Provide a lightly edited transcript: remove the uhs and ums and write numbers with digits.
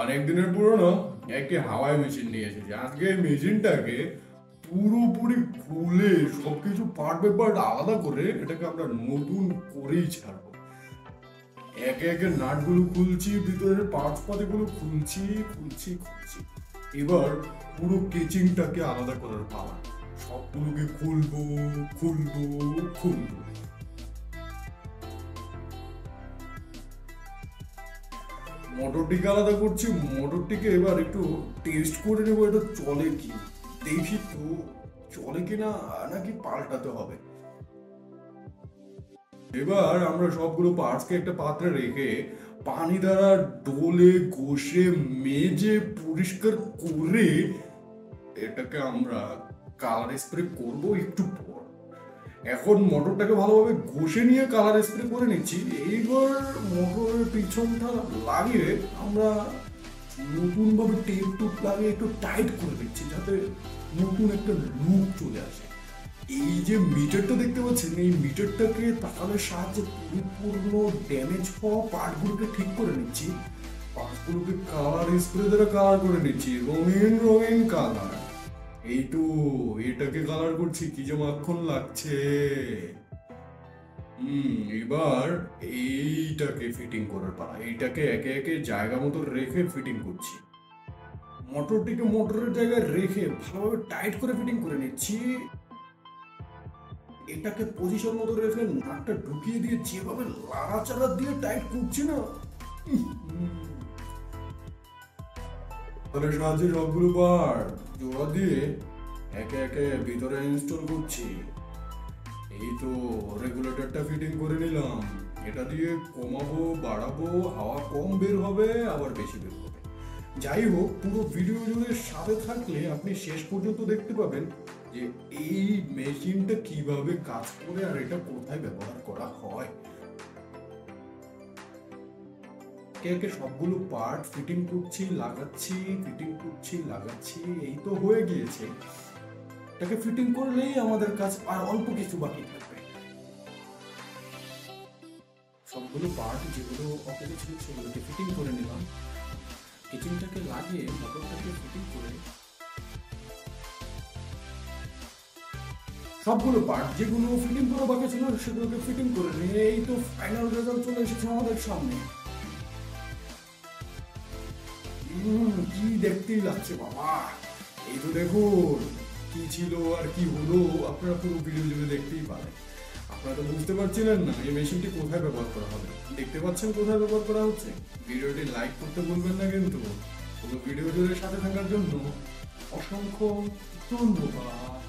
অনেকদিনের পুরনো একটি হাওয়াই মেশিন নিয়ে এসেছি। আজকে এই মেশিনটাকে পুরোপুরি খুলে সবকিছু পার্ট বাই পার্ট আলাদা করে এটাকে আমরা নতুন করেই ছাড়বো। একে একে নাটগুলো খুলছি, ভিতরের পার্টস পাতিগুলো খুলছি খুলছি খুলছি। এবার পুরো কেচিংটাকে আলাদা করার পালা। সবগুলোকে খুলবো খুলবো খুলবো। মোটরটিকে আলাদা করছি, মোটরটিকে এবার একটু টেস্ট করে নেবো এটা চলে কি, দেখি তো চলে কিনা নাকি পাল্টাতে হবে। এবার আমরা সবগুলো পার্টসকে একটা পাত্রে রেখে পানি দ্বারা ডলে ঘষে মেজে পরিষ্কার করে এটাকে আমরা কালার স্প্রে করব একটু পর। এখন মোটরটাকে ভালোভাবে ঘষে নিয়ে কালার স্প্রে করে নিচ্ছি। এইবার মোটরের পিছনটা লাগিয়ে আমরা নতুন ভাবে টেপ টুপ লাগিয়ে একটু টাইট করে দিচ্ছি যাতে নতুন একটা লুক চলে আসে। এই যে মিটারটা দেখতে পাচ্ছেন, এই মিটারটাকে তাকালের সাহায্যে পরিপূর্ণ ড্যামেজ হওয়া পার্টগুলোকে ঠিক করে নিচ্ছি। পার্টগুলোকে কালার স্প্রে দ্বারা কালার করে নিচ্ছি, রঙিন রঙিন কালার। এই তো এটাকে কালার করছি, কি যে মাখন লাগছে। এবার এইটাকে ফিটিং করার পালা। এইটাকে একে একে জায়গা মতো রেখে ফিটিং করছি। মোটরটিকে মোটরের জায়গায় রেখে ভালোভাবে টাইট করে ফিটিং করে নিচ্ছি। এটাকে পজিশন মতো রেখে নাটটা ঢুকিয়ে দিয়ে যেভাবে লাড়াচাড়া দিয়ে টাইট করছি না, তাহলে সাহায্যে সবগুলো পার্ট জোড়া দিয়ে একে একে ভিতরে ইনস্টল করছি। এই তো রেগুলেটরটা ফিটিং করে নিলাম। এটা দিয়ে কমাবো বাড়াবো, হাওয়া কম বের হবে আবার বেশি বের হবে। যাই হোক, পুরো ভিডিও জুড়ে সাথে থাকলে আপনি শেষ পর্যন্ত দেখতে পাবেন যে এই মেশিনটা কিভাবে কাজ করে আর এটা কোথায় ব্যবহার করা হয়। একে একে সবগুলো পার্ট ফিটিং করছি লাগাচ্ছি, ফিটিং করছি লাগাচ্ছি। এই তো হয়ে গিয়েছে। এটাকে ফিটিং করলেই আমাদের কাজ আর অল্প কিছু বাকি থাকবে। সবগুলো পার্ট যেগুলো অকেজে ছিল সেগুলোকে ফিটিং করে নিলাম। কিচেনটাকে লাগিয়ে মোটরটাকে ফিটিং করে সবগুলো পার্ট যেগুলো ফিটিং করা বাকি ছিল সেগুলোকে ফিটিং করে নিয়ে এই তো ফাইনাল রেজাল্ট চলে এসেছে আমাদের সামনে। কি দেখতেই লাগছে বাবা। এই তো দেখুন কি ছিল আর কি হলো, আপনারা পুরো ভিডিও জুড়ে দেখতেই পারেন। আপনারা তো বুঝতে পারছিলেন না এই মেশিনটি কোথায় ব্যবহার করা হবে। দেখতে পাচ্ছেন কোথায় ব্যবহার করা হচ্ছে। ভিডিওটি লাইক করতে ভুলবেন না কিন্তু। পুরো ভিডিও জুড়ে সাথে থাকার জন্য অসংখ্য ধন্যবাদ।